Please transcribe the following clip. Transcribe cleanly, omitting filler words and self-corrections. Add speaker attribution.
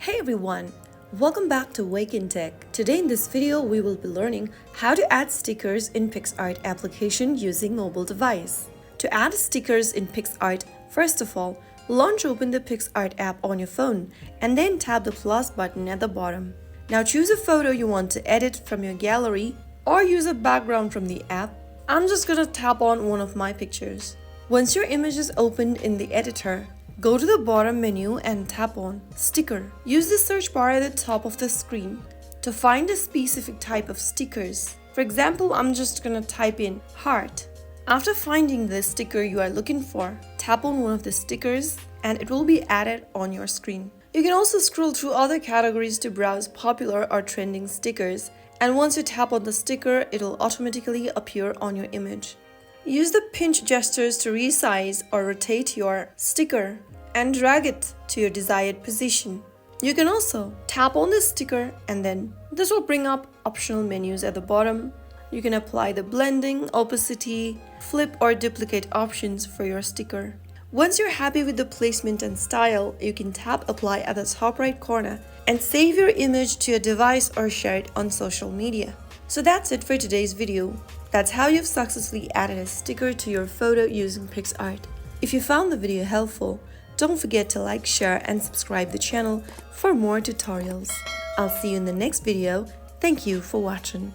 Speaker 1: Hey everyone, welcome back to Wake&Tech. Today in this video, we will be learning how to add stickers in Picsart application using mobile device. To add stickers in Picsart, first of all, launch open the Picsart app on your phone and then tap the plus button at the bottom. Now choose a photo you want to edit from your gallery or use a background from the app. I'm just gonna tap on one of my pictures. Once your image is opened in the editor, go to the bottom menu and tap on Sticker. Use the search bar at the top of the screen to find a specific type of stickers. For example, I'm just gonna type in heart. After finding the sticker you are looking for, tap on one of the stickers and it will be added on your screen. You can also scroll through other categories to browse popular or trending stickers, and once you tap on the sticker, it will automatically appear on your image. Use the pinch gestures to resize or rotate your sticker and drag it to your desired position. You can also tap on the sticker and then this will bring up optional menus at the bottom. You can apply the blending, opacity, flip or duplicate options for your sticker. Once you're happy with the placement and style, you can tap apply at the top right corner and save your image to your device or share it on social media. So that's it for today's video. That's how you've successfully added a sticker to your photo using Picsart. If you found the video helpful, don't forget to like, share and subscribe the channel for more tutorials. I'll see you in the next video. Thank you for watching.